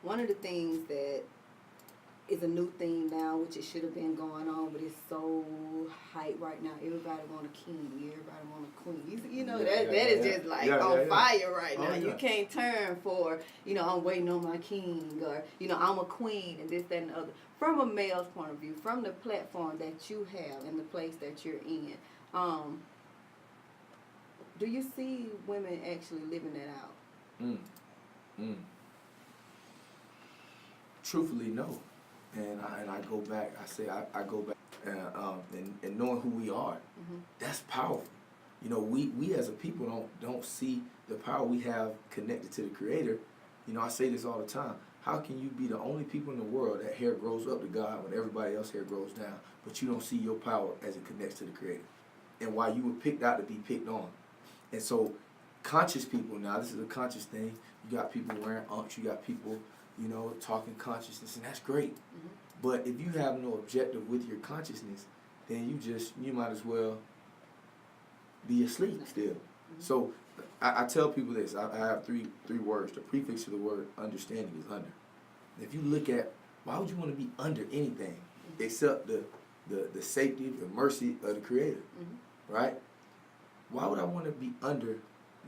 one of the things that is a new thing now, which it should have been going on, but it's so hype right now. Everybody want a king. Everybody want a queen. You know, that is just like on fire right now. You can't turn for, I'm waiting on my king, or, I'm a queen, and this, that, and the other. From a male's point of view, from the platform that you have and the place that you're in, do you see women actually living that out? Truthfully, no. And I go back, I go back and knowing who we are, that's powerful. We as a people don't see the power we have connected to the Creator. I say this all the time. How can you be the only people in the world that hair grows up to God when everybody else hair grows down, but you don't see your power as it connects to the Creator? And why you were picked out to be picked on. And so conscious people, now this is a conscious thing. You got people wearing unks, you got people talking consciousness, and that's great. But if you have no objective with your consciousness, then you might as well be asleep still. So I tell people this. I have three words. The prefix to the word understanding is under. If you look at, why would you want to be under anything except the safety, the mercy of the Creator, right? Why would I want to be under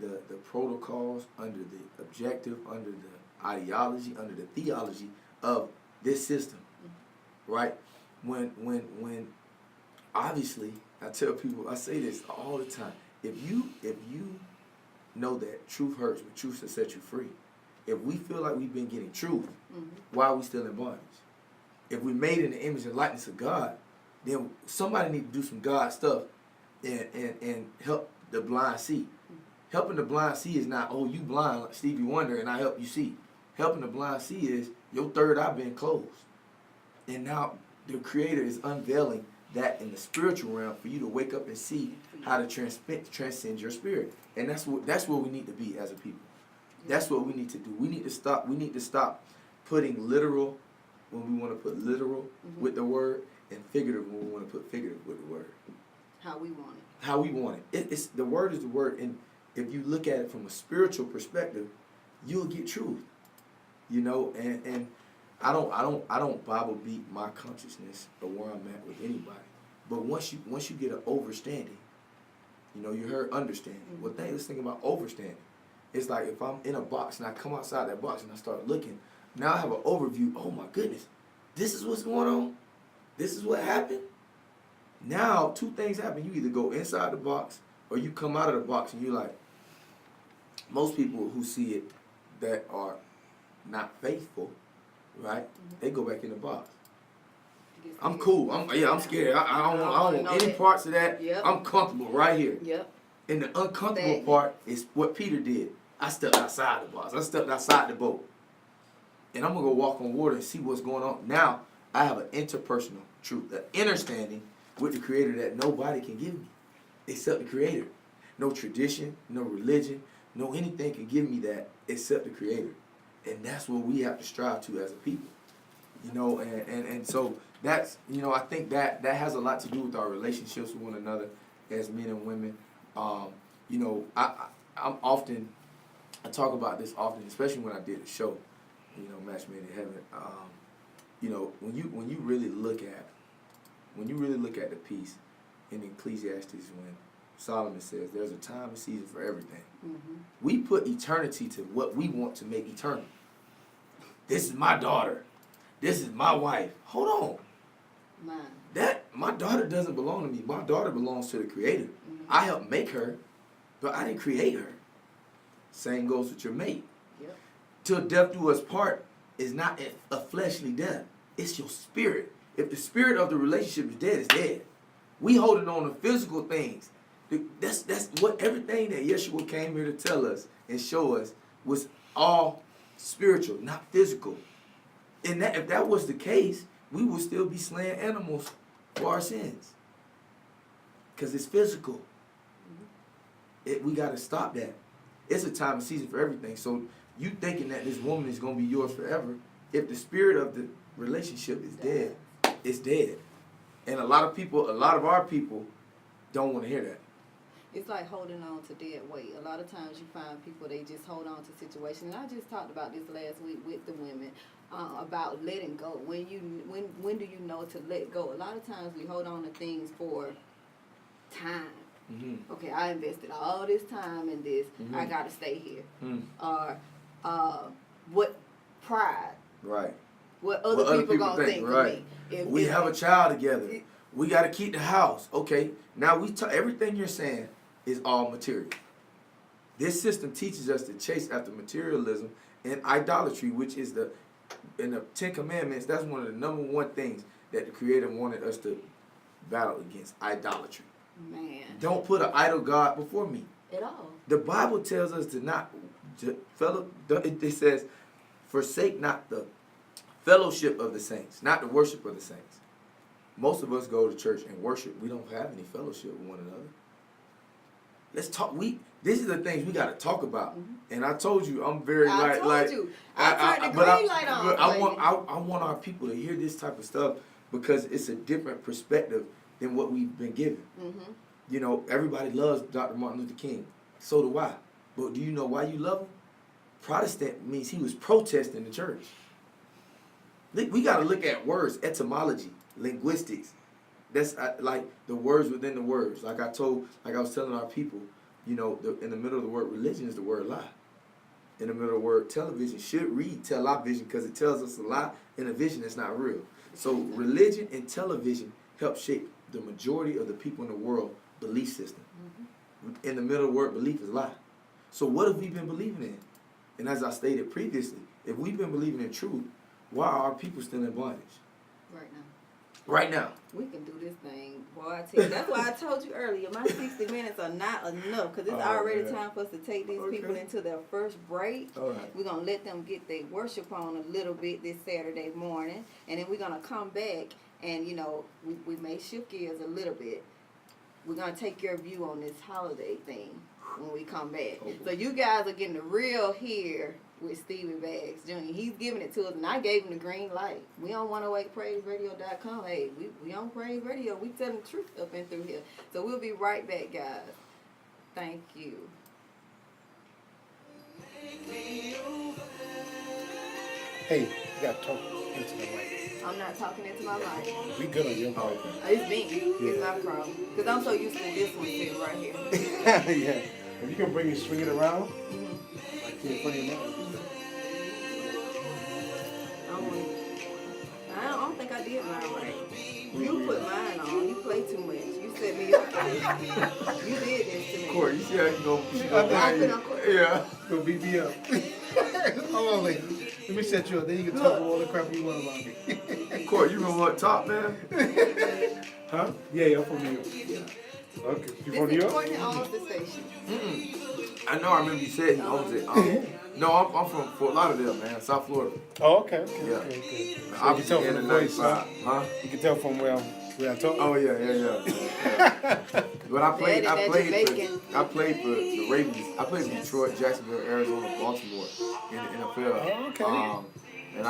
the protocols, under the objective, under the ideology, under the theology of this system, right? When obviously, I tell people, I say this all the time, if you know that truth hurts, but truth will set you free. If we feel like we've been getting truth, why are we still in bondage? If we made in the image and likeness of God, then somebody need to do some God stuff and help the blind see. Helping the blind see is not, oh, you blind like Stevie Wonder and I help you see. Helping the blind see is your third eye been closed. And now the Creator is unveiling that in the spiritual realm for you to wake up and see how to transcend your spirit. And that's what we need to be as a people. That's what we need to do. We need to stop putting literal when we want to put literal with the word, and figurative when we want to put figurative with the word. How we want it. How we want it. It's the word is the word, and if you look at it from a spiritual perspective, you'll get truth. And I don't Bible beat my consciousness or where I'm at with anybody. But once you get an overstanding, you heard understanding. Well, let's think about overstanding. It's like if I'm in a box and I come outside that box and I start looking, now I have an overview. Oh my goodness, this is what's going on. This is what happened. Now, two things happen. You either go inside the box or you come out of the box and you're like, most people who see it that are not faithful, right? They go back in the box. I'm cool. I'm scared. I don't want any parts of that. Yep. I'm comfortable right here. Yep. And the uncomfortable part is what Peter did. I stepped outside the box. I stepped outside the boat. And I'm going to go walk on water and see what's going on. Now, I have an interpersonal truth, an understanding with the Creator that nobody can give me except the Creator. No tradition, no religion, no anything can give me that except the Creator. And that's what we have to strive to as a people. And so that's, I think that has a lot to do with our relationships with one another as men and women. I talk about this often, especially when I did a show, Match Made in Heaven. When you really look at the piece in Ecclesiastes, when Solomon says there's a time and season for everything, we put eternity to what we want to make eternal. This is my daughter. This is my wife. Hold on. My daughter doesn't belong to me. My daughter belongs to the Creator. I helped make her, but I didn't create her. Same goes with your mate. Yep. Till death do us part is not a fleshly death. It's your spirit. If the spirit of the relationship is dead, it's dead. We holding on to physical things. That's what everything that Yeshua came here to tell us and show us was all spiritual, not physical. And that, if that was the case, we would still be slaying animals for our sins. Because it's physical. We got to stop that. It's a time and season for everything. So you thinking that this woman is going to be yours forever, if the spirit of the relationship is dead, it's dead. And a lot of our people don't want to hear that. It's like holding on to dead weight. A lot of times you find people, they just hold on to situations. And I just talked about this last week with the women about letting go. When do you know to let go? A lot of times we hold on to things for time. Mm-hmm. Okay, I invested all this time in this. Mm-hmm. I got to stay here. Or what pride. Right. What other people going to think right. of me. We have a child together. We got to keep the house. Okay, now everything you're saying is all material. This system teaches us to chase after materialism and idolatry, which is in the Ten Commandments, that's one of the number one things that the Creator wanted us to battle against, idolatry. Man. Don't put an idol God before me. At all. The Bible tells us to not, it says, forsake not the fellowship of the saints, not the worship of the saints. Most of us go to church and worship. We don't have any fellowship with one another. Let's talk. These are the things we got to talk about. Mm-hmm. And I told you, I'm very I turned the green light on. I want our people to hear this type of stuff because it's a different perspective than what we've been given. Mm-hmm. You know, everybody loves Dr. Martin Luther King. So do I. But do you know why you love him? Protestant means he was protesting the church. We got to look at words, etymology, linguistics. That's like the words within the words. Like I was telling our people, you know, in the middle of the word religion is the word lie. In the middle of the word television should read television because it tells us a lie and a vision that's not real. So religion and television help shape the majority of the people in the world belief system. Mm-hmm. In the middle of the word belief is lie. So what have we been believing in? And as I stated previously, if we've been believing in truth, why are our people still in bondage? Right now. We can do this thing. Boy, I tell you. That's why I told you earlier, my 60 minutes are not enough because it's already time for us to take these people into their first break. All right. We're going to let them get their worship on a little bit this Saturday morning. And then we're going to come back and, you know, we may shift gears a little bit. We're going to take your view on this holiday thing when we come back. Okay. So you guys are getting the real here with Stevie Baggs Jr. He's giving it to us, and I gave him the green light. We on 108praiseradio.com. Hey, we on Praise Radio. We telling the truth up and through here. So we'll be right back, guys. Thank you. Hey, you got to talk into the mic. I'm not talking into my mic. We good on your mic. It's me. Yeah. It's my problem. Because I'm so used to this one sitting right here. Yeah. If you can bring it, swing it around, like in front of your mouth. I don't think I did mine right. You put mine on. You play too much. You set me up. You did this to me. Court, you see how you go? Yeah. Go beat me up. Hold on, lady. Let me set you up. Then you can talk all the crap you want about me. Court, you from what, top, man? Huh? Yeah, I'm from New York. Yeah. Okay. You from New York? Courtney owns the station. I know. I remember you said he owns it. No, I'm from Fort Lauderdale, man, South Florida. Oh, okay. Yeah. Okay. So I can tell from the voice, huh? You can tell from where I talk. Oh yeah. But I played for the Ravens. I played for Detroit, Jacksonville, Arizona, Baltimore in the NFL. Oh, okay. And I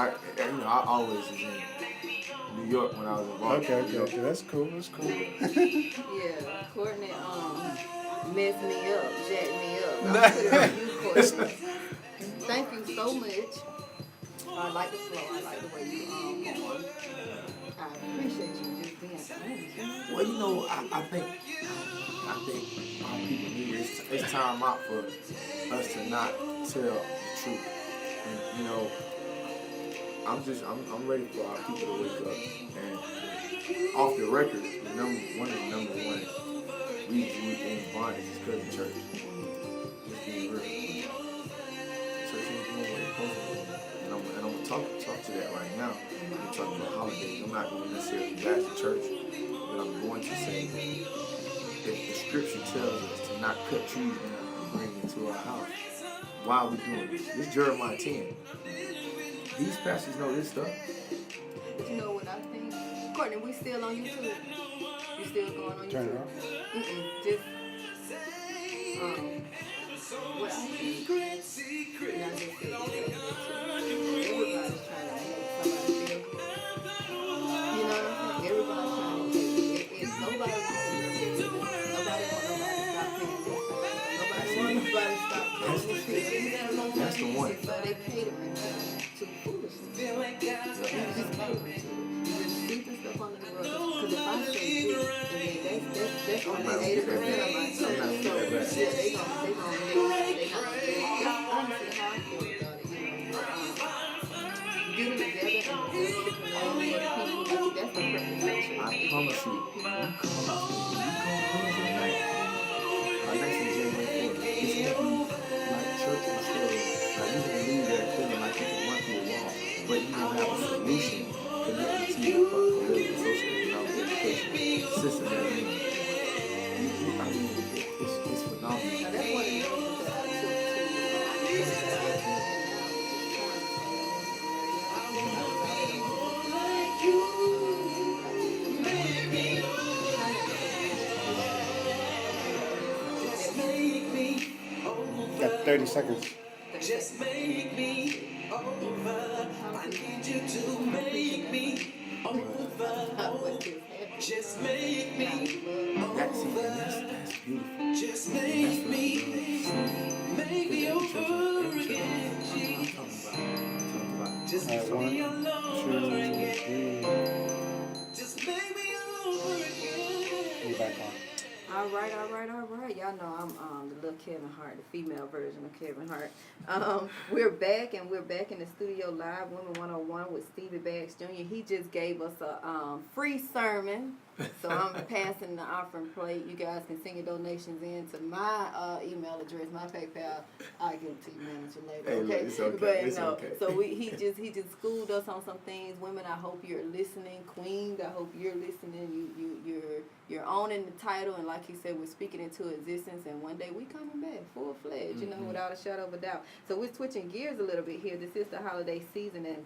always was in New York when I was in Baltimore. Okay. That's cool. Yeah, Courtney messed me up, jacked me up. I'm putting it on you, Courtney. Thank you so much. I like the flow. I like the way you on. I appreciate you just being honest. Well, you know, I think our people need it. It's time out for us to not tell the truth. And you know, I'm ready for our people to wake up. And off the record, one of the number one reasons we in bondage is because of church. Just being real. Church ain't doing what it's supposed to do. And I'm gonna talk to that right now. I'm talking about holidays. I'm not going to necessarily bash the church, but I'm going to say if the scripture tells us to not cut trees down and bring into our house, why are we doing this? This is Jeremiah 10. These pastors know this stuff. But you know what I think? Courtney, we still on YouTube. You still going on YouTube? Turn it off. Just what I think. And I just said everybody's trying to make somebody feel good. You know what I'm saying? Everybody's trying to get it. If nobody wants to stop paying I'm not gonna get that back. I'm not gonna get that back. Yeah, they gonna honestly how I feel about it, getting together and sticking up for the people, that's the purpose of church. I promise you, when you come Wednesday night, next in January 4th, it's gonna be like church on steroids. Like you gonna leave there feeling like you can run through a wall, but you gonna have a solution connected to your political, social, economic, education system that you need. I mean, it's phenomenal. Now that's one of the lessons that I took You got 30 seconds. Just make me over. I need you to make me over. Just make me That's over. that's beautiful. Just make me over again. Just All right, make me 1, over 2, again. 3. Just make me over again. You're back on. All right. Y'all know I'm the little Kevin Hart, the female version of Kevin Hart. We're back in the studio live, Women101 with Stevie Baggs Jr. He just gave us a free sermon. So I'm passing the offering plate. You guys can send your donations in to my email address, my PayPal. I'll give it to you, manager, later. Hey, Okay, look, it's okay. but It's no. okay. So he just schooled us on some things. Women, I hope you're listening. Queens, I hope you're listening. You're owning the title, and like he said, we're speaking into existence. And one day we coming back full fledged, without a shadow of a doubt. So we're switching gears a little bit here. This is the holiday season, and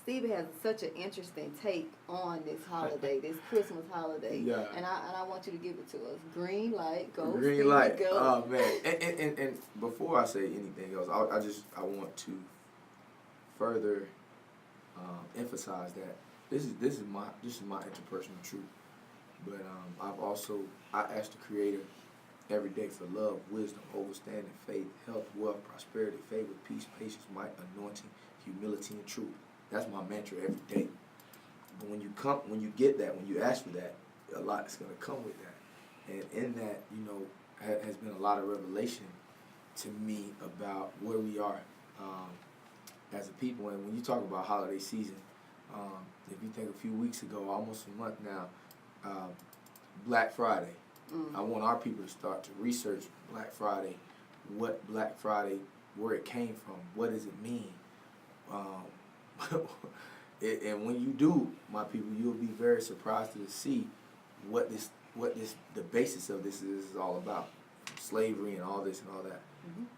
Stevie has such an interesting take on this holiday, this Christmas holiday. Yeah. And I want you to give it to us. Green light, go. Green Stevie, light. go. Oh man. And before I say anything else, I want to further emphasize that this is my interpersonal truth. But I ask the Creator every day for love, wisdom, understanding, faith, health, wealth, prosperity, favor, peace, patience, might, anointing, humility, and truth. That's my mantra every day. But when you get that, when you ask for that, a lot is going to come with that. And in that, has been a lot of revelation to me about where we are as a people. And when you talk about holiday season, if you think a few weeks ago, almost a month now, Black Friday. I want our people to start to research Black Friday, what Black Friday, where it came from, what does it mean? And when you do, my people, you'll be very surprised to see what the basis of this is all about. Slavery and all this and all that.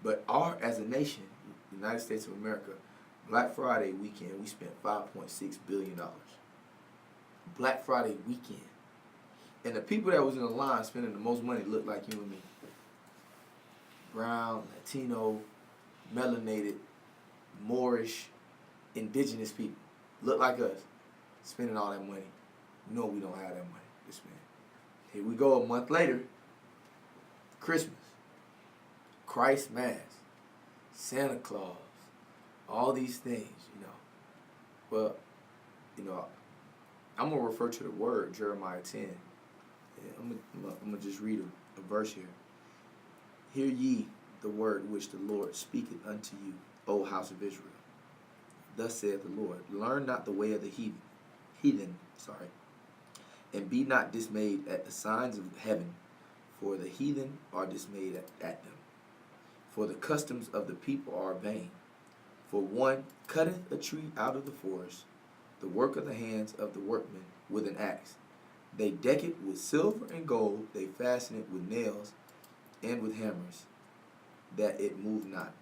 But as a nation, the United States of America, Black Friday weekend, we spent $5.6 billion. Black Friday weekend. And the people that was in the line spending the most money looked like you and me. Brown, Latino, melanated, Moorish, indigenous people. Look like us. Spending all that money. No, we don't have that money to spend. Here we go a month later. Christmas. Christ Mass. Santa Claus. All these things, Well, I'm going to refer to the word, Jeremiah 10. I'm going to just read a verse here. Hear ye the word which the Lord speaketh unto you, O house of Israel. Thus saith the Lord, learn not the way of the heathen, and be not dismayed at the signs of heaven, for the heathen are dismayed at them. For the customs of the people are vain. For one cutteth a tree out of the forest, the work of the hands of the workmen with an axe. They deck it with silver and gold, they fasten it with nails and with hammers, that it move not.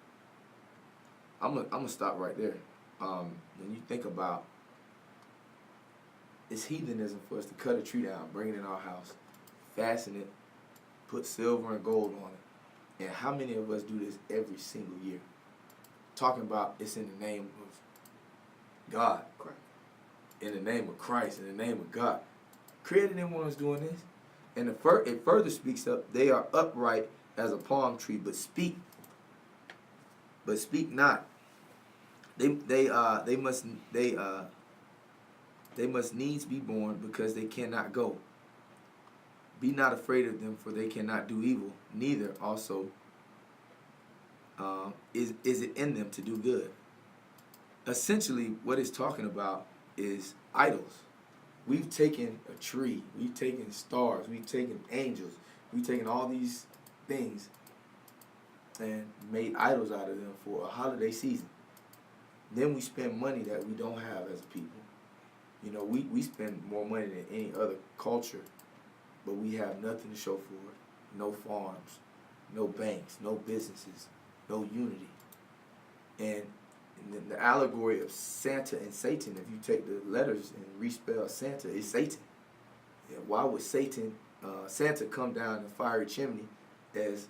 I'm gonna stop right there. When you think about it's heathenism for us to cut a tree down, bring it in our house, fasten it, put silver and gold on it. And how many of us do this every single year? Talking about it's in the name of God. Correct. In the name of Christ, in the name of God. Created didn't want us doing this. And it further speaks up, they are upright as a palm tree, but speak not. They must needs be born because they cannot go. be not afraid of them, for they cannot do evil, neither also is it in them to do good. Essentially, what it's talking about is idols. We've taken a tree, we've taken stars, we've taken angels, we've taken all these things and made idols out of them for a holiday season. Then we spend money that we don't have as a people. You know, we spend more money than any other culture, but we have nothing to show for it. No farms, no banks, no businesses, no unity. And the allegory of Santa and Satan, if you take the letters and respell Santa, is Satan. Yeah, why would Santa come down the fiery chimney as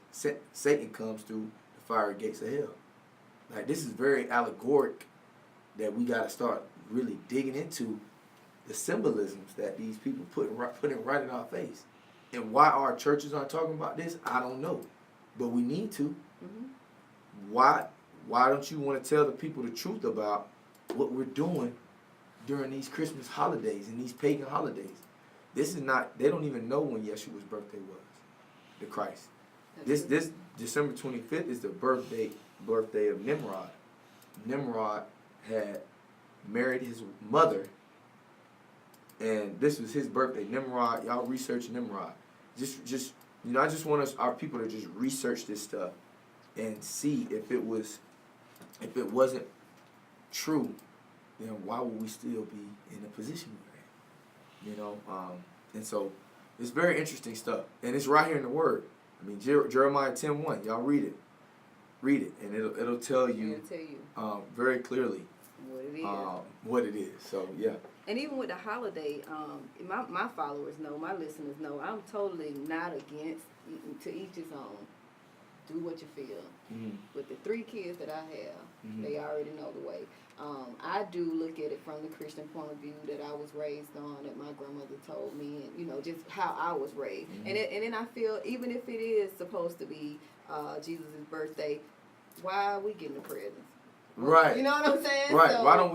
Satan comes through the fiery gates of hell? Like, this is very allegoric that we got to start really digging into the symbolisms that these people putting right in our face. And why our churches aren't talking about this, I don't know. But we need to. Mm-hmm. Why don't you want to tell the people the truth about what we're doing during these Christmas holidays and these pagan holidays? This is not, they don't even know when Yeshua's birthday was, the Christ. This December 25th is the birthday of Nimrod. Nimrod had married his mother, and this was his birthday. Nimrod, y'all research Nimrod. Just you know, I just want our people to just research this stuff and see if it wasn't true, then why would we still be in the position we're in? You know, and so it's very interesting stuff, and it's right here in the Word. I mean, Jeremiah 10:1. Y'all read it, and it'll tell you, very clearly what it is. So yeah. And even with the holiday, my followers know, my listeners know, I'm totally not against to each his own. Do what you feel. Mm-hmm. With the 3 kids that I have, mm-hmm. they already know the way. I do look at it from the Christian point of view that I was raised on, that my grandmother told me, and you know, just how I was raised. Mm-hmm. And then I feel, even if it is supposed to be Jesus' birthday, why are we getting the presents? Right. You know what I'm saying? Right. So, why don't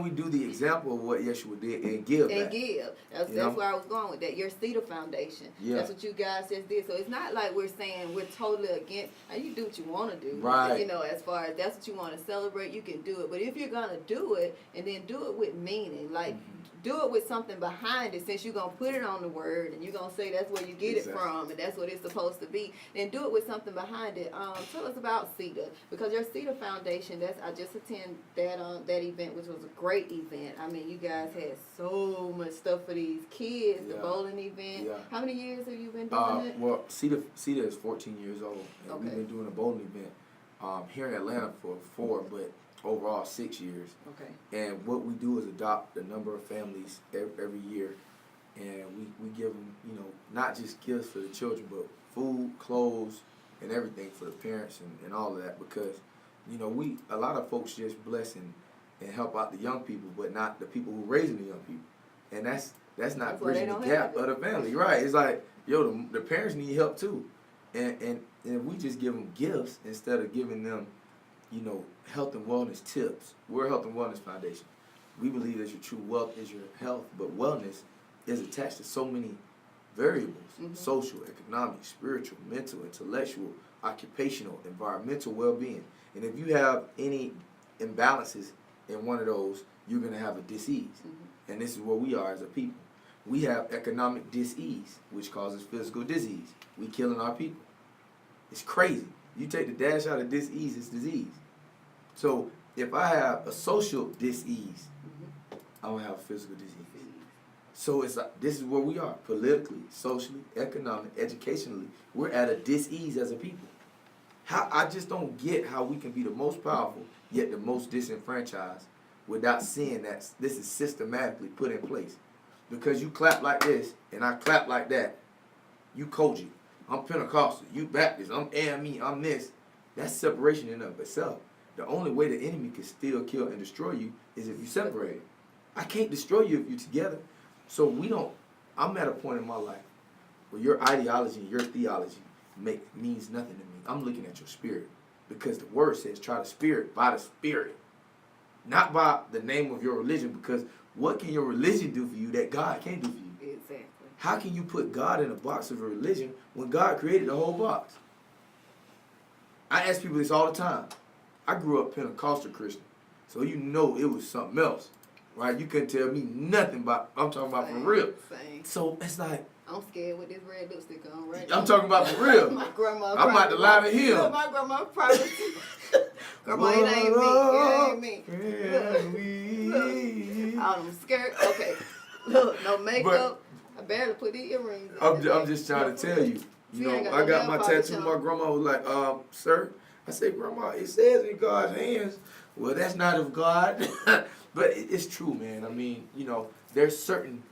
we do the example of what Yeshua did and give? And give. That's where I was going with that. Your Cedar Foundation. Yeah. That's what you guys just did. So it's not like we're saying we're totally against. And you do what you want to do. Right. You know, as far as that's what you want to celebrate, you can do it. But if you're gonna do it, and then do it with meaning, like. Mm-hmm. Do it with something behind it, since you're going to put it on the Word and you're going to say that's where you get it from and that's what it's supposed to be. Then do it with something behind it. Tell us about Cedar, because your Cedar Foundation, I just attended that event, which was a great event. I mean, you guys had so much stuff for these kids, the bowling event. Yeah. How many years have you been doing it? Well, Cedar is 14 years old, and we've been doing a bowling event here in Atlanta for 4, but overall 6 years. Okay. And what we do is adopt a number of families every year, and we give them, you know, not just gifts for the children, but food, clothes, and everything for the parents and all of that, because, you know, a lot of folks just bless and help out the young people, but not the people who raising the young people. And that's not bridging the gap of the family, right? It's like, yo, the parents need help too. And if we just give them gifts instead of giving them, you know, health and wellness tips. We're a health and wellness foundation. We believe that your true wealth is your health, but wellness is attached to so many variables: mm-hmm. social, economic, spiritual, mental, intellectual, occupational, environmental well-being. And if you have any imbalances in one of those, you're going to have a disease. Mm-hmm. And this is where we are as a people. We have economic disease, which causes physical disease. We killing our people. It's crazy. You take the dash out of disease, it's disease. So if I have a social disease, mm-hmm. I don't have a physical disease. So it's like, this is where we are, politically, socially, economically, educationally. We're at a disease as a people. I just don't get how we can be the most powerful, yet the most disenfranchised, without seeing that this is systematically put in place. Because you clap like this, and I clap like that, you Koji. I'm Pentecostal, you Baptist, I'm AME, I'm this. That's separation in and of itself. The only way the enemy can steal, kill, and destroy you is if you separate. I can't destroy you if you're together. So I'm at a point in my life where your ideology and your theology means nothing to me. I'm looking at your spirit. Because the word says try the spirit by the spirit. Not by the name of your religion, because what can your religion do for you that God can't do for you? Exactly. How can you put God in a box of a religion when God created the whole box? I ask people this all the time. I grew up Pentecostal Christian, so you know it was something else, right? You couldn't tell me nothing about, I'm talking about for real. Same. So it's like, I'm scared with this red lipstick on right I'm talking about for real. My grandma. I'm about to lie to him. My grandma probably. Grandma, it ain't me. It ain't me. Look, all them skirts. Okay. Look, no makeup. I barely put the earrings in. I'm just trying to tell you. You know, I got my tattoo. My grandma was like, sir. I said, Grandma, it says in God's hands. Well, that's not of God. But it's true, man. I mean, you know, there's certain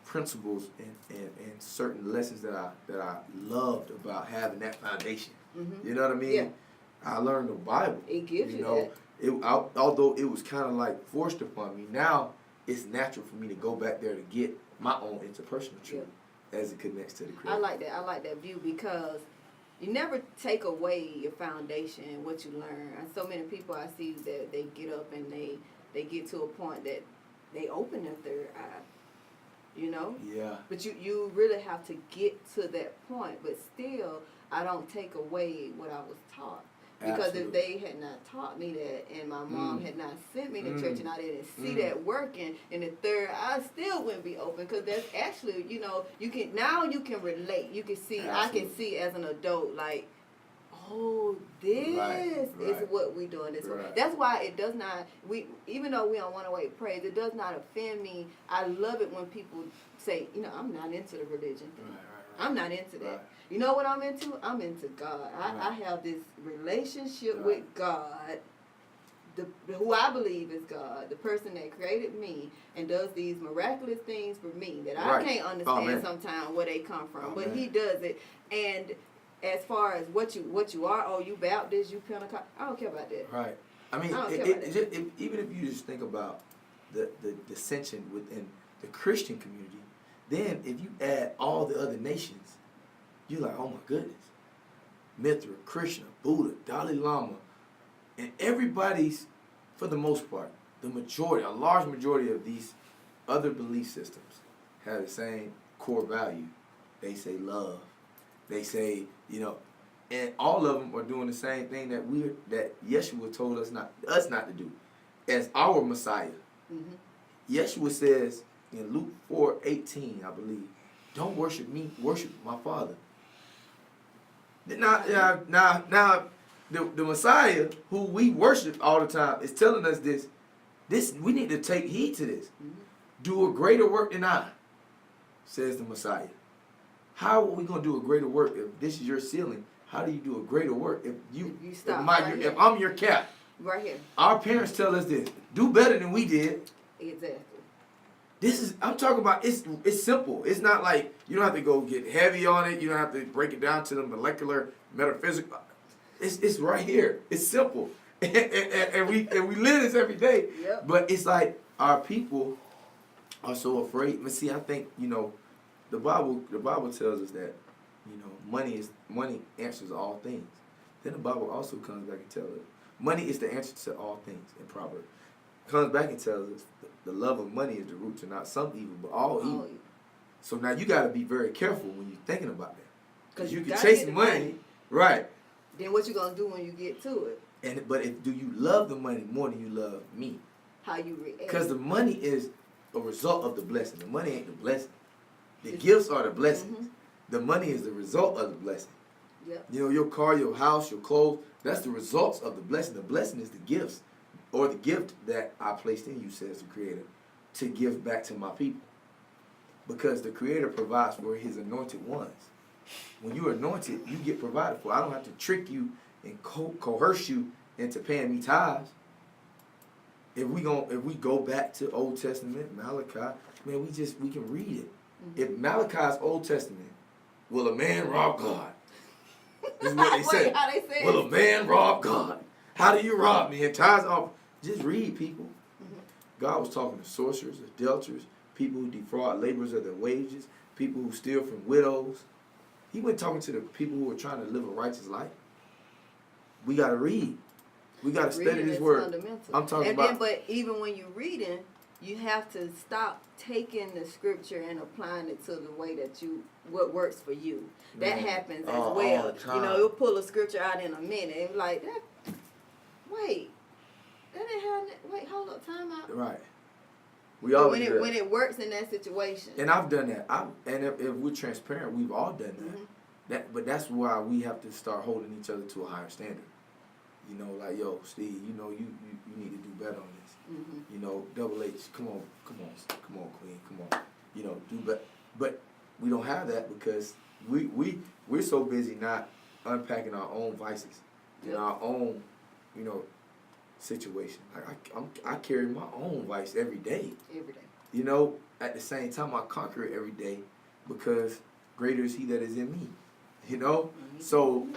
principles and certain lessons that I loved about having that foundation. Mm-hmm. You know what I mean? Yeah. I learned the Bible. It gives you that. Although it was kind of like forced upon me, now it's natural for me to go back there to get my own interpersonal truth as it connects to the Creator. I like that. I like that view because you never take away your foundation and what you learn. And so many people I see that they get up and they get to a point that they open their third eye. You know? Yeah. But you really have to get to that point. But still, I don't take away what I was taught. Because Absolutely. if they had not taught me that and my mom had not sent me to church and I didn't see that working, and the third eye still wouldn't be open. Because that's actually, you know, you can relate. You can see, Absolutely. I can see as an adult, like, oh, this is what we're doing. That's why it does not, even though we on 108 Praise, it does not offend me. I love it when people say, you know, I'm not into the religion thing. I'm not into that. Right. You know what I'm into? I'm into God. I have this relationship with God, who I believe is God, the person that created me and does these miraculous things for me that I can't understand sometimes where they come from. But He does it. And as far as what you are, oh, you Baptist, you Pentecost, I don't care about that. Right. I mean, even if you just think about the dissension within the Christian community, then if you add all the other nations, you're like, oh my goodness. Mithra, Krishna, Buddha, Dalai Lama, and everybody's, for the most part, a large majority of these other belief systems have the same core value. They say love. They say, you know, and all of them are doing the same thing that Yeshua told us not to do, as our Messiah. Mm-hmm. Yeshua says in Luke 4:18, I believe, don't worship me, worship my Father. Now, the Messiah, who we worship all the time, is telling us this. We need to take heed to this. Mm-hmm. Do a greater work than I, says the Messiah. How are we going to do a greater work if this is your ceiling? How do you do a greater work if if I'm your cap? Right here. Our parents tell us this. Do better than we did. Exactly. I'm talking about, it's simple. It's not like, you don't have to go get heavy on it. You don't have to break it down to the molecular, metaphysical. It's right here. It's simple. and we live this every day. Yep. But it's like our people are so afraid. But see, I think, you know, the Bible tells us that, you know, money answers all things. Then the Bible also comes back and tells us money is the answer to all things in Proverbs. Comes back and tells us the love of money is the root to not some evil, but all evil. So now you got to be very careful when you're thinking about that. Because you can chase money. Right. Then what you going to do when you get to it? But do you love the money more than you love me? How you react. Because the money is a result of the blessing. The money ain't the blessing. The gifts are the blessings. Mm-hmm. The money is the result of the blessing. Yep. You know, your car, your house, your clothes, that's the results of the blessing. The blessing is the gifts, or the gift that I placed in you, says the Creator, to give back to my people. Because the Creator provides for His anointed ones. When you're anointed, you get provided for. I don't have to trick you and coerce you into paying me tithes. If we go back to Old Testament, Malachi, man, we can read it. Mm-hmm. If Malachi's Old Testament, will a man rob God? This is what they say. How they say will a man rob God? How do you rob me? And tithes off. Just read, people. Mm-hmm. God was talking to sorcerers, adulterers, people who defraud laborers of their wages, people who steal from widows. He went talking to the people who were trying to live a righteous life. We got to read. We got to study this word. Fundamental. I'm talking about. But even when you're reading, you have to stop taking the scripture and applying it to the way that what works for you. That happens as all well. the time. You know, you'll pull a scripture out in a minute and be like, wait, that ain't how, wait, hold up, time out. Right. We all when it works in that situation. And I've done that. And if we're transparent, we've all done that. But that's why we have to start holding each other to a higher standard. You know, like, yo, Steve, you know, you need to do better on this. You know, Double H, come on, Queen, come on. You know, do better. But we don't have that because we're so busy not unpacking our own vices and our own, you know, situation. Like I carry my own vice every day. Every day. You know, at the same time I conquer it every day because greater is He that is in me. You know? So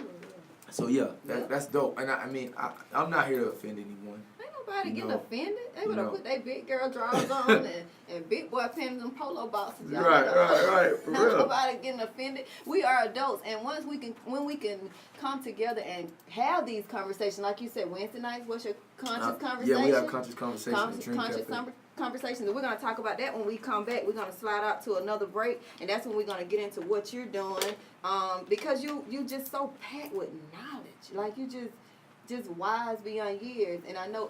yeah, that's dope. And I mean, I'm not here to offend anyone. Ain't nobody getting offended. They would have put their big girl drawers on and big boy panties and polo boxes. Right. For not real. Nobody getting offended. We are adults, and when we can come together and have these conversations, like you said, Wednesday nights. What's your conscious conversation? Yeah, we have conscious conversations. Dream Cafe. Conversations. And we're going to talk about that when we come back. We're going to slide out to another break, and that's when we're going to get into what you're doing, because you just so packed with knowledge. Like, you just wise beyond years, and I know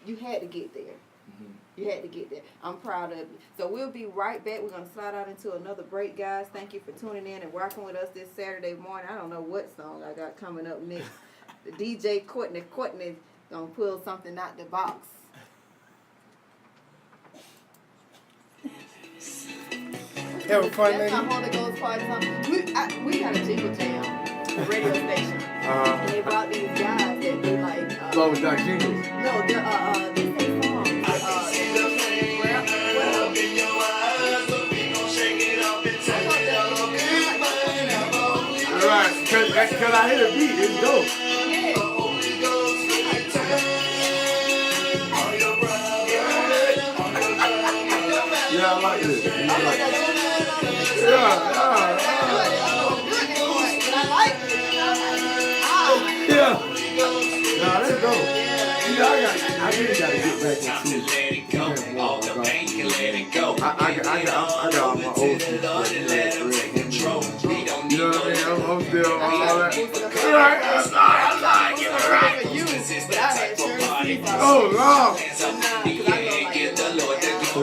you had to get there. You had to get there. I'm proud of you. So we'll be right back. We're going to slide out into another break, guys. Thank you for tuning in and rocking with us this Saturday morning. I don't know what song I got coming up next. The DJ Courtney going to pull something out the box. Have a fun, That's lady. our Holy Ghost party song. We got a jingle jam, a radio station. And they brought these guys that do like... Love with Doc Jingles. No, they say songs. Right, cause I hear the beat, it's dope. Yeah, I like this. Yeah. Nah, that's dope. You know, I really gotta get back into it. I got all my old stuff. You know what I mean? I'm still all that. Oh, Lord.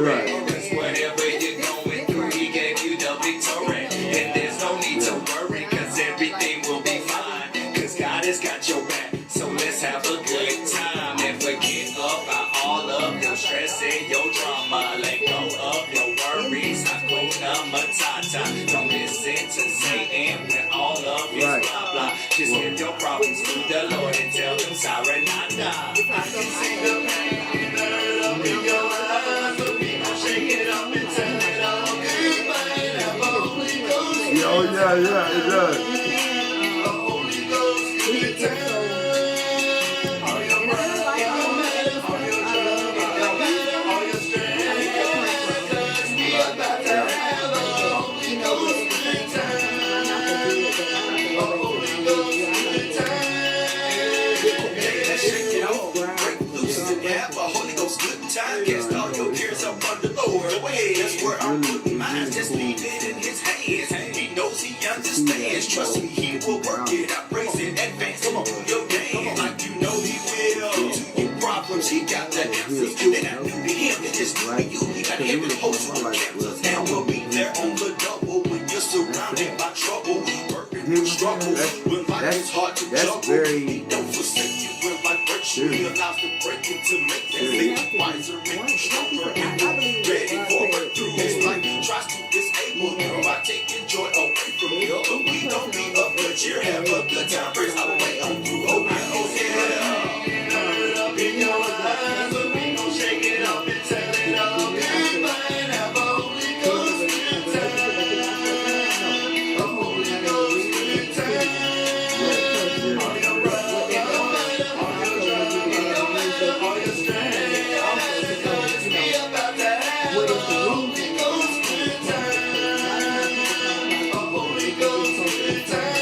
Right. Whatever you're going through, He gave you the victory. And there's no need to worry, cause everything will be fine. Cause God has got your back. So let's have a good time and forget about all of your stress and your drama. Let go of your worries. Hakuna Matata. Don't listen to Satan with all of his blah blah. Just give your problems to the Lord and tell him sorry, nada. See the pain, the hurt up in your eyes, but we gon' shake it up and tell it all. You might have a Holy Ghost. Yeah, it does. A Holy Ghost, good time. Cast all your cares up on the Lord. That's where I'm putting mine. Just leave it in His hands. He knows, He understands. Trust me, He will work it out. Praise in advance. Come on, your name. Like you know He will. To your problems, He got the answers. Then I knew to Him, and just knew to you. He got heaven hosts with cancers. And we'll be there on the double when you're surrounded by trouble. Working through struggle. When life is hard to juggle. He don't forsake you when life breaks you. He allows the breaking to make you think wiser and stronger. Ready for breakthrough. His life tries to disable you by taking joy away from you. But we don't be of good cheer. Have a good time. Praise our way on through. Oh yeah, oh yeah. Turn it up in your eyes, but we gon' shake it up and tell it all. You might have a Holy Ghost good time. A Holy Ghost good time. All your problems, all your strength, cause we about to have a Holy Ghost good time. A Holy Ghost good time.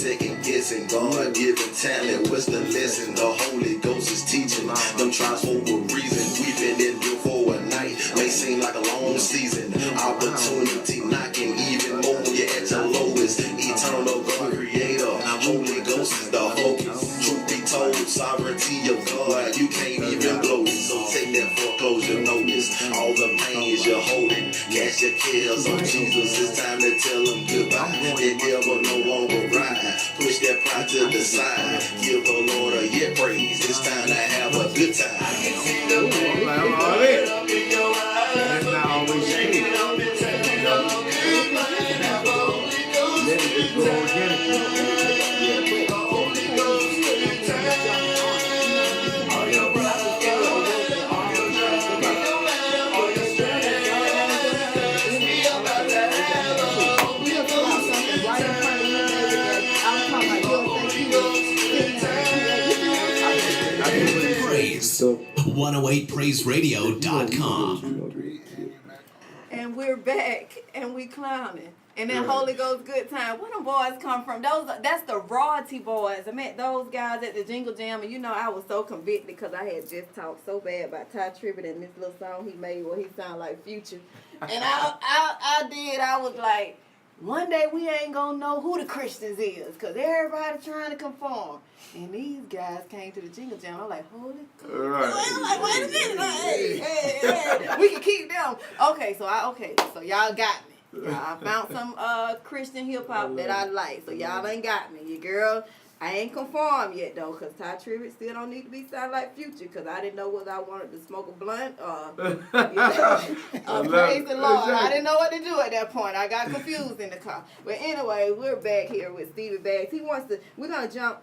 second guessing. God given talent, what's the lesson? The Holy Ghost is teaching. Them trials for a reason. We've been in here for a night. May seem like a long season. Opportunity knocking even more when you're at your lowest. Eternal God creator. Holy Ghost is the focus. Truth be told, sovereignty of God, you can't even blow it. So take that foreclosure notice. All the pains you're holding, cast your cares on Jesus. It's time to tell him goodbye. The devil no longer ride. Push that pride to the side. Give the Lord a yet praise. It's time to have a good time. I can see the pain up in your eyes. That's not always true. Let it go organically. Praise. 108praiseradio.com. And we're back, and we clowning. And then Holy Ghost good time. Where them boys come from? That's the royalty boys. I met those guys at the Jingle Jam, and I was so convicted because I had just talked so bad about Ty Tribbett and this little song he made where he sounded like Future. And I was like, one day we ain't gonna know who the Christians is because everybody trying to conform. And these guys came to the Jingle Jam. I'm like, Holy Ghost. Right. I'm like, wait a minute. Like, hey, we can keep them. Okay, so y'all got me. I found some Christian hip hop that I like. So y'all ain't got me. Your girl, I ain't conformed yet though, because Ty Tribbett still don't need to be sound like Future, because I didn't know whether I wanted to smoke a blunt or praise the Lord. I didn't know what to do at that point. I got confused in the car. But anyway, we're back here with Stevie Baggs. We're gonna jump.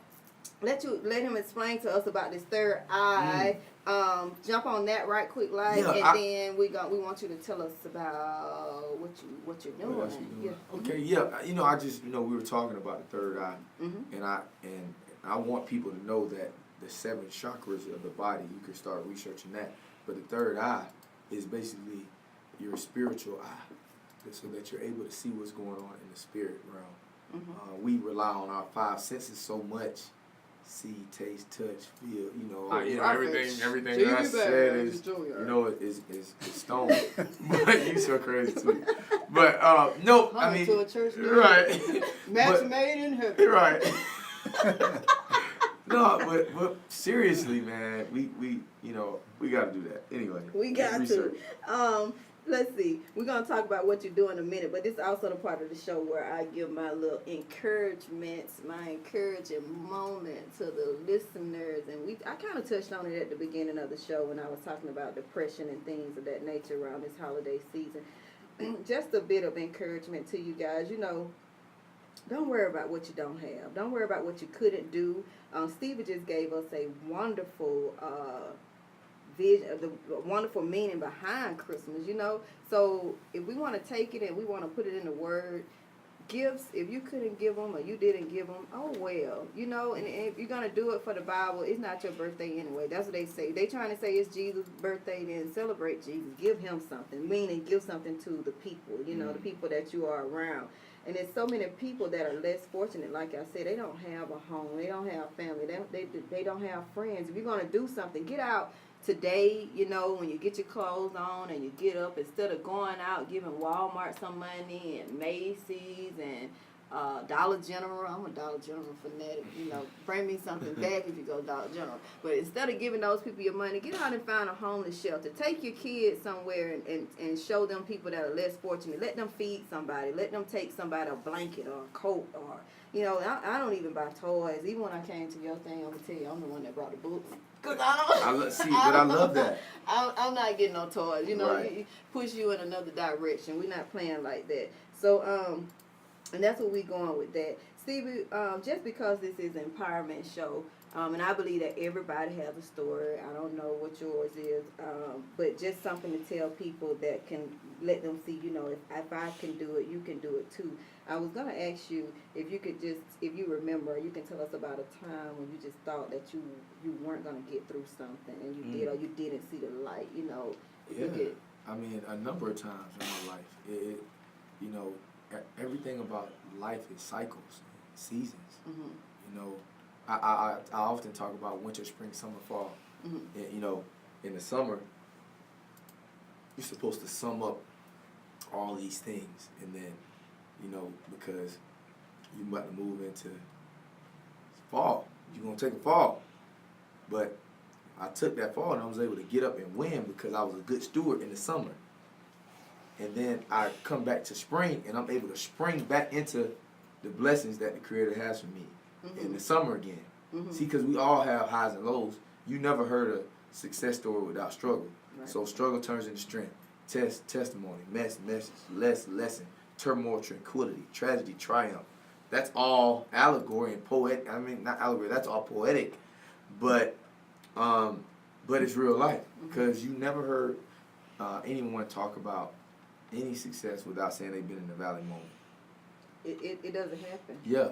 Let him explain to us about this third eye. Jump on that right quick, then we want you to tell us about what you're doing. Okay, I just we were talking about the third eye, and I want people to know that the 7 chakras of the body, you can start researching that, but the third eye is basically your spiritual eye, so that you're able to see what's going on in the spirit realm. We rely on our 5 senses so much. See, taste, touch, feel, everything that I said is, is stone. But you so crazy too. But, no, I mean, to a church right. Match made in heaven. Right. No, but seriously, man, we got to do that. Anyway. We got to. Let's see. We're going to talk about what you do in a minute, but this is also the part of the show where I give my little encouragements, my encouraging moment to the listeners. And I kind of touched on it at the beginning of the show when I was talking about depression and things of that nature around this holiday season. Just a bit of encouragement to you guys. Don't worry about what you don't have. Don't worry about what you couldn't do. Stevie just gave us a wonderful vision of the wonderful meaning behind Christmas, So if we want to take it and we want to put it in the word, gifts, if you couldn't give them or you didn't give them, oh well, and if you're going to do it for the Bible, it's not your birthday anyway. That's what they say. They trying to say it's Jesus' birthday, then celebrate Jesus. Give him something, meaning give something to the people, the people that you are around. And there's so many people that are less fortunate. Like I said, they don't have a home. They don't have family. They don't have friends. If you're going to do something, get out today, when you get your clothes on and you get up, instead of going out giving Walmart some money and Macy's and Dollar General. I'm a Dollar General fanatic. Bring me something back if you go Dollar General. But instead of giving those people your money, get out and find a homeless shelter. Take your kids somewhere and show them people that are less fortunate. Let them feed somebody. Let them take somebody a blanket or a coat or, I don't even buy toys. Even when I came to your thing, I'm going to tell you, I'm the one that brought the books. Cause I love that. I'm not getting no toys. Right. It push you in another direction. We're not playing like that. So, and that's what we're going with that. Stevie, just because this is an empowerment show, and I believe that everybody has a story. I don't know what yours is, but just something to tell people that can let them see, if I can do it, you can do it too. I was going to ask you if you remember, you can tell us about a time when you just thought that you weren't going to get through something and you did, or you didn't see the light, I mean, a number of times in my life, everything about life is cycles. seasons. Mhm. You know, I often talk about winter, spring, summer, fall. Mhm. And, you know, in the summer, you're supposed to sum up all these things, and then, you know, because you're about to move into fall, you're gonna take a fall. But I took that fall and I was able to get up and win because I was a good steward in the summer. And then I come back to spring and I'm able to spring back into the blessings that the Creator has for me in the summer again. See, because we all have highs and lows. You never heard a success story without struggle. Right. So struggle turns into strength. Testimony, message, lesson, turmoil, tranquility, tragedy, triumph. That's all allegory and poetic. I mean, not allegory. That's all poetic, but it's real life because you never heard anyone talk about any success without saying they've been in the valley moment. It doesn't happen. Yeah.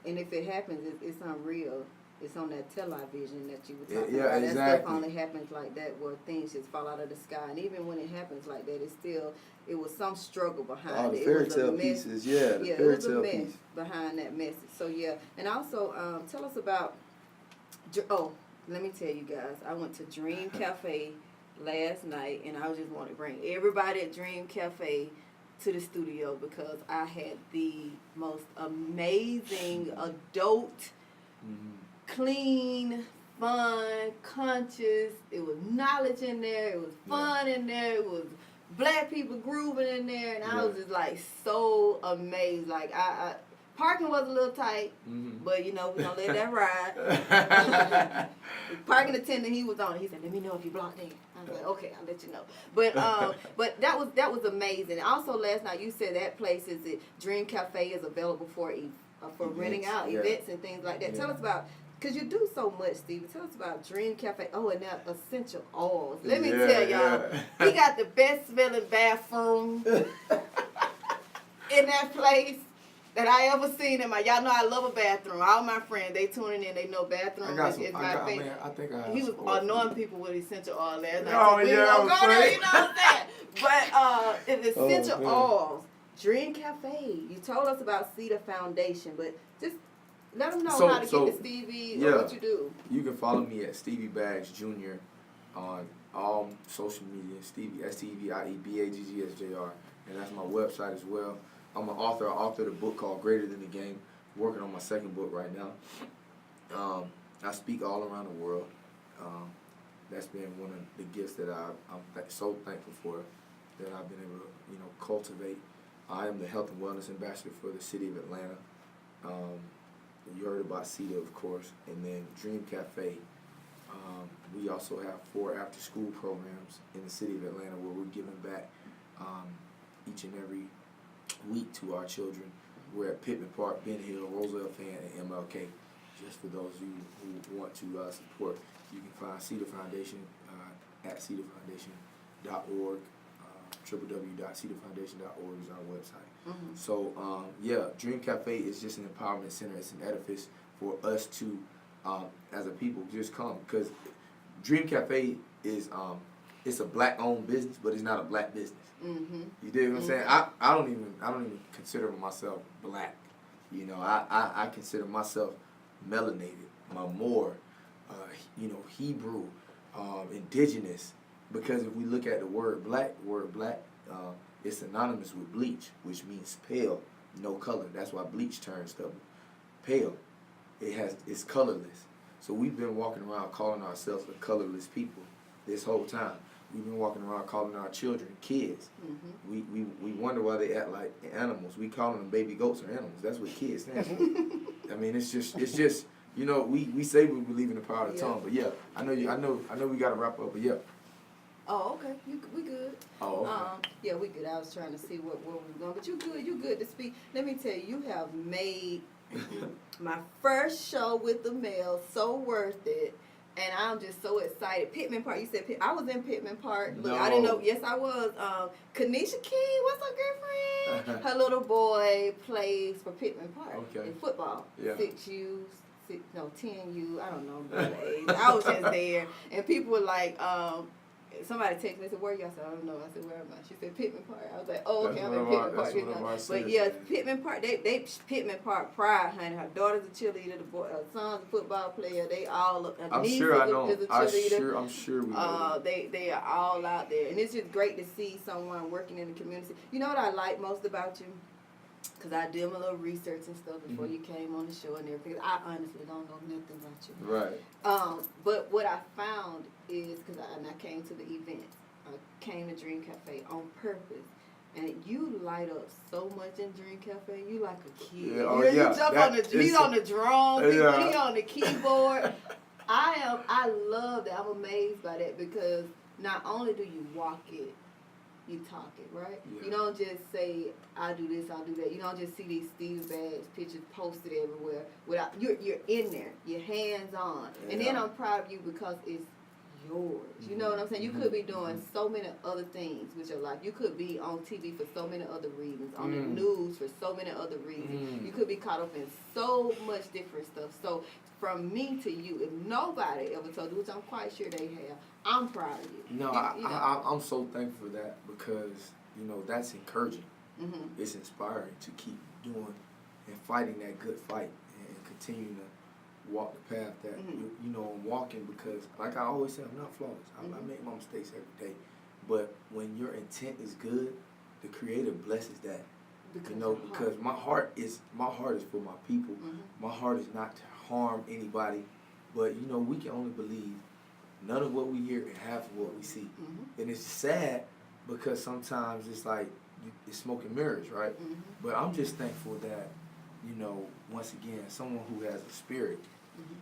And if it happens, it's unreal. It's on that television that you were talking Yeah, about. That exactly. stuff only happens like that where things just fall out of the sky. And even when it happens like that, it was some struggle behind All it. the fairy It was a tale mess. pieces, yeah, the Yeah, fairy it was a tale mess piece. behind that message. So yeah, and also tell us about. Let me tell you guys, I went to Dream Cafe last night, and I just want to bring everybody at Dream Cafe to the studio because I had the most amazing adult, clean, fun, conscious. It was knowledge in there. It was fun in there. It was black people grooving in there, and I was just like so amazed. Like I parking was a little tight, but you know we gonna let that ride. The parking attendant, he was on it. He said, "Let me know if you blocked in." I was like, "Okay, I'll let you know." But that was amazing. Also, last night you said that place Dream Cafe is available for renting out events and things like that. Yeah. Tell us about. Because you do so much, Stevie. Tell us about Dream Cafe. Oh, and that essential oils. Let me tell y'all, he got the best smelling bathroom in that place that I ever seen in my. Y'all know I love a bathroom. All my friends, they tuning in. They know bathroom is my favorite. I think I have He was some oil. annoying people with essential oil last night. Oh, So we yeah, gonna I'm go there, saying. you know what I'm saying? But it's essential man. oils. Dream Cafe. You told us about Cedar Foundation, but just let them know how to get to Stevie or what you do. You can follow me at Stevie Baggs Jr. on all social media. Stevie, StevieBaggsJr. And that's my website as well. I'm an author. I authored a book called Greater Than the Game. Working on my second book right now. I speak all around the world. That's been one of the gifts that I'm so thankful for, that I've been able to cultivate. I am the Health and Wellness Ambassador for the City of Atlanta. You heard about CETA, of course, and then Dream Cafe. We also have 4 after-school programs in the City of Atlanta where we're giving back each and every week to our children. We're at Pittman Park, Ben Hill, Roosevelt Fan, and MLK. Just for those of you who want to support, you can find CETA Foundation at cetafoundation.org. www.cetafoundation.org is our website. So, Dream Cafe is just an empowerment center. It's an edifice for us to, as a people, just come. Because Dream Cafe is, it's a black-owned business, but it's not a black business. You dig what I'm saying? I don't even consider myself black. You know, I consider myself melanated. I'm more, Hebrew, indigenous. Because if we look at the word black, it's synonymous with bleach, which means pale, no color. That's why bleach turns pale. It's colorless. So we've been walking around calling ourselves the colorless people this whole time. We've been walking around calling our children kids. We wonder why they act like animals. We calling them baby goats or animals. That's what kids stand for. I mean, it's just we say we believe in the power of the tongue, but I know we gotta wrap up, but Oh, okay. We good. Oh, okay. We good. I was trying to see where we were going, but you good. You good to speak. Let me tell you, you have made my first show with the male so worth it, and I'm just so excited. Pittman Park. You said I was in Pittman Park. Look, I didn't know. Yes, I was. Kanisha King, what's her girlfriend? Her little boy plays for Pittman Park in football. Yeah. 6U. 10U. I don't know the age. I was just there, and people were like. somebody texted me and said, where you? I said, I don't know. I said, where am I? She said, Pittman Park. I was like, oh, okay, That's I'm in what Pittman I- Park. that's You what know. I said. But yeah, Pittman Park, they Pittman Park pride, honey. Her daughter's a cheerleader, the boy, son's a football player. They all, her I'm niece sure I is know. a cheerleader. I'm sure we know. They are all out there. And it's just great to see someone working in the community. You know what I like most about you? Because I did my little research and stuff before you came on the show and everything. I honestly don't know nothing about you. Right. But what I found is, because I came to the event, I came to Dream Cafe on purpose. And you light up so much in Dream Cafe. You like a kid. Yeah, oh, you yeah, jump that on the, is he's on the drums, yeah. he on the keyboard. I love that. I'm amazed by that because not only do you walk it, you talk it, right? Yeah. You don't just say, I do this, I do that. You don't just see these Stevie Baggs pictures posted everywhere. Without you're in there, you're hands on. Yeah. And then I'm proud of you because it's yours. You know what I'm saying? You could be doing so many other things with your life. You could be on TV for so many other reasons, on the news for so many other reasons. You could be caught up in so much different stuff. So from me to you, if nobody ever told you, which I'm quite sure they have, I'm proud of you. No, you know. I'm so thankful for that because, you know, that's encouraging. It's inspiring to keep doing and fighting that good fight and continuing to walk the path that, you know, I'm walking because, like I always say, I'm not flawless. I make my mistakes every day. But when your intent is good, the Creator blesses that. You know, because my heart is for my people. My heart is not to harm anybody. But, you know, we can only believe none of what we hear and half of what we see. And it's sad because sometimes it's like it's smoke and mirrors, right? But I'm just thankful that, you know, once again, someone who has a spirit,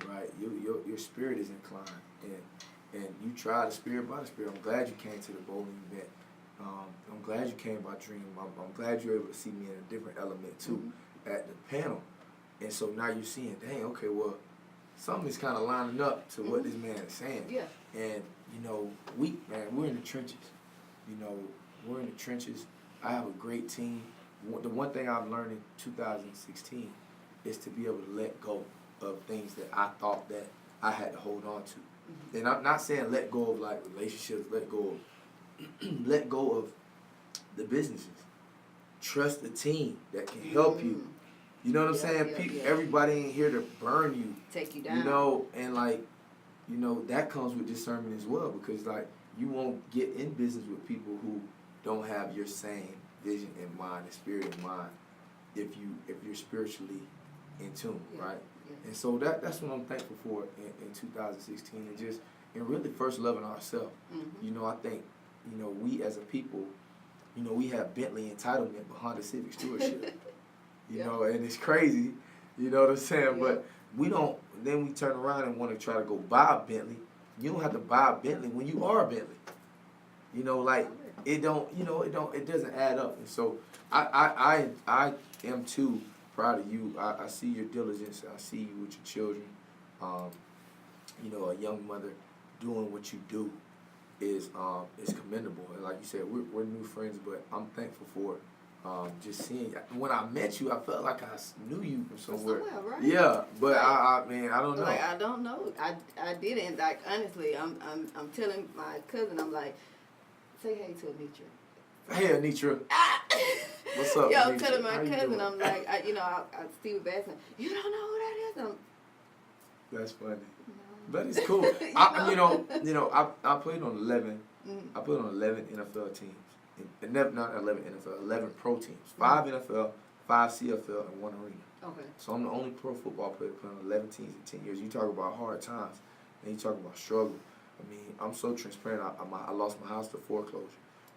right? Your spirit is inclined, and you try the spirit by the spirit. I'm glad you came to the bowling event. I'm glad you came by Dream. I'm glad you're able to see me in a different element too at the panel. And so now you're seeing, dang, okay, well, something is kind of lining up to what this man is saying. Yeah. And, you know, we're in the trenches. You know, we're in the trenches. I have a great team. The one thing I've learned in 2016 is to be able to let go of things that I thought that I had to hold on to. And I'm not saying let go of like relationships, let go of the businesses. Trust the team that can help you. You know what I'm saying? Everybody ain't here to burn you. Take you down. You know, and like, you know, that comes with discernment as well because like you won't get in business with people who don't have your same vision in mind and spirit in mind if you're spiritually in tune, right? Yeah. And so that's what I'm thankful for in 2016 and really first loving ourselves. You know, I think, you know, we as a people, you know, we have Bentley entitlement behind the civic stewardship. You know, and it's crazy, you know what I'm saying? But we don't, then we turn around and want to try to go buy a Bentley. You don't have to buy a Bentley when you are a Bentley. You know, like, it doesn't add up. And so I am too proud of you. I see your diligence. I see you with your children. You know, a young mother doing what you do is commendable. And like you said, we're new friends, but I'm thankful for it. Just seeing when I met you, I felt like I knew you from somewhere. Right? Yeah, but I don't know. Like I don't know. I didn't. Like honestly, I'm telling my cousin, I'm like, say hey to Anitra. Hey Anitra. What's up? Yeah, Anitra? I'm telling my How you cousin, doing? I'm like, Stevie Baggs, you don't know who that is? That's funny. No. But it's cool. I played on 11. I played on 11 NFL teams. And not 11 NFL, 11 pro teams. 5 NFL, 5 CFL, and 1 arena. Okay. So I'm the only pro football player playing on 11 teams in 10 years. You talk about hard times, and you talk about struggle. I mean, I'm so transparent. I lost my house to foreclosure.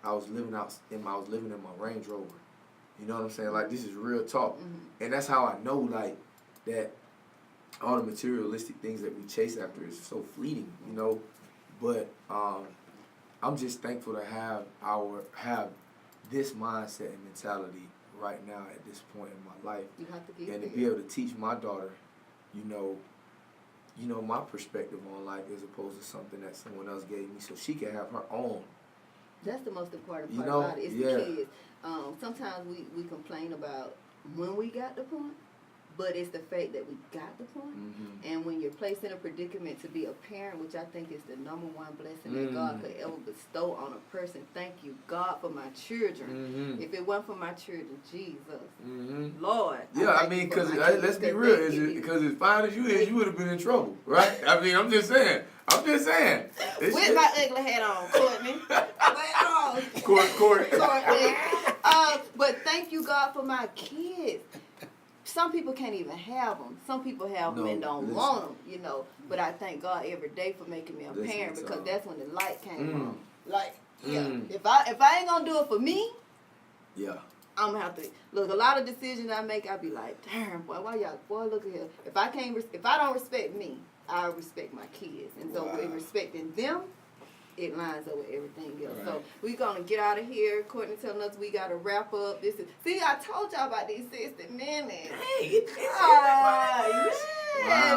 I was living in my Range Rover. You know what I'm saying? Like, this is real talk. And that's how I know, like, that all the materialistic things that we chase after is so fleeting, you know. But I'm just thankful to have this mindset and mentality right now at this point in my life. You have to get and to be able to teach my daughter, you know, my perspective on life as opposed to something that someone else gave me, so she can have her own. That's the most important part about it. It's the kids. Sometimes we complain about when we got the point, but it's the fact that we got the point. Mm-hmm. And when you're placed in a predicament to be a parent, which I think is the number one blessing that God could ever bestow on a person, thank you, God, for my children. Mm-hmm. If it wasn't for my children, Jesus, Mm-hmm. Lord. Yeah, I mean, because let's be real, because as fine as you is, you would have been in trouble, right? I mean, I'm just saying. It's With my ugly hat on, Courtney. Court. But thank you, God, for my kids. Some people can't even have them. Some people have them and don't want them, you know. But I thank God every day for making me a parent, because that's when the light came on. Like, if I ain't gonna do it for me, I'm gonna have to look. A lot of decisions I make, I be like, damn, boy, look at here. If I don't respect me, I respect my kids, and so in respecting them, it lines up with everything else. Right. So we're gonna get out of here. Courtney telling us we gotta wrap up. I told y'all about these 60 minutes. Hey, yes,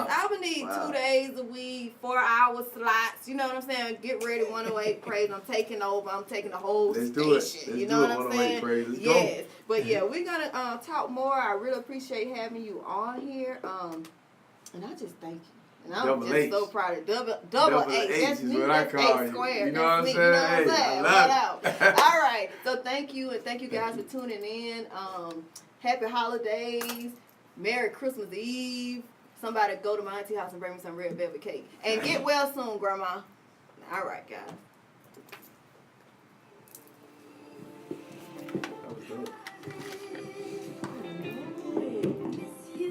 I would need 2 days a week, 4-hour slots. You know what I'm saying? Get ready, 108 praise. I'm taking over. I'm taking the whole station. You know what I'm saying? Let's yes. Go. But yeah, we're gonna talk more. I really appreciate having you on here. And I just thank you. And I'm just so proud of double H. That's me. That's H squared. You know what I'm saying? You know what I'm saying? What out. All right. So thank you, and thank you guys for tuning in. Happy holidays. Merry Christmas Eve. Somebody go to my auntie house and bring me some red velvet cake. And get well soon, Grandma. All right, guys.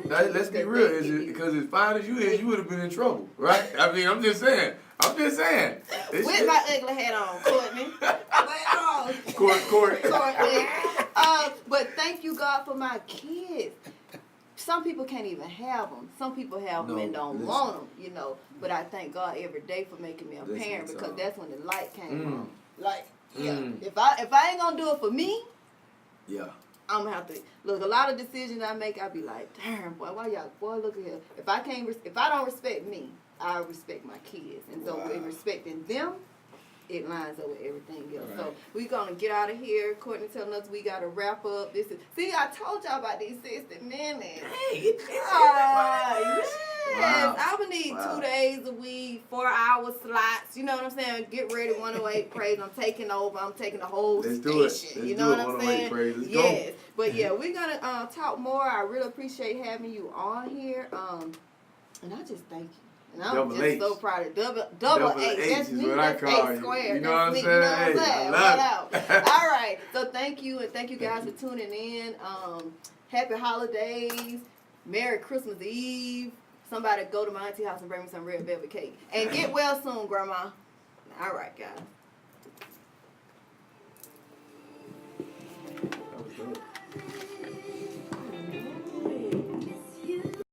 Let's be real, because as fine as you is, you would have been in trouble, right? I mean, I'm just saying. With my ugly hat on, Courtney. Court. But thank you, God, for my kids. Some people can't even have them. Some people have them and don't want them, you know. But I thank God every day for making me a parent, because that's when the light came on. Like, if I ain't gonna do it for me, I'm gonna have to look. A lot of decisions I make, I be like, damn, boy, look at here. If I don't respect me, I respect my kids, and so in respecting them, it lines up with everything else. Right. So we're gonna get out of here. Courtney telling us we gotta wrap up. I told y'all about these 60 minutes. Hey, yes, I would need 2 days a week, 4-hour slots. You know what I'm saying? Get ready, 108 praise. I'm taking over. I'm taking the whole station. You know what I'm saying? Yes. But yeah, we're gonna talk more. I really appreciate having you on here. And I just thank you. And I'm so proud of double H. That's me. That's H squared. You know what I'm saying? You know what I'm saying? What out? All right. So thank you, and thank you guys for tuning in. Happy holidays. Merry Christmas Eve. Somebody go to my auntie house and bring me some red velvet cake. And get well soon, Grandma. All right, guys. That was good.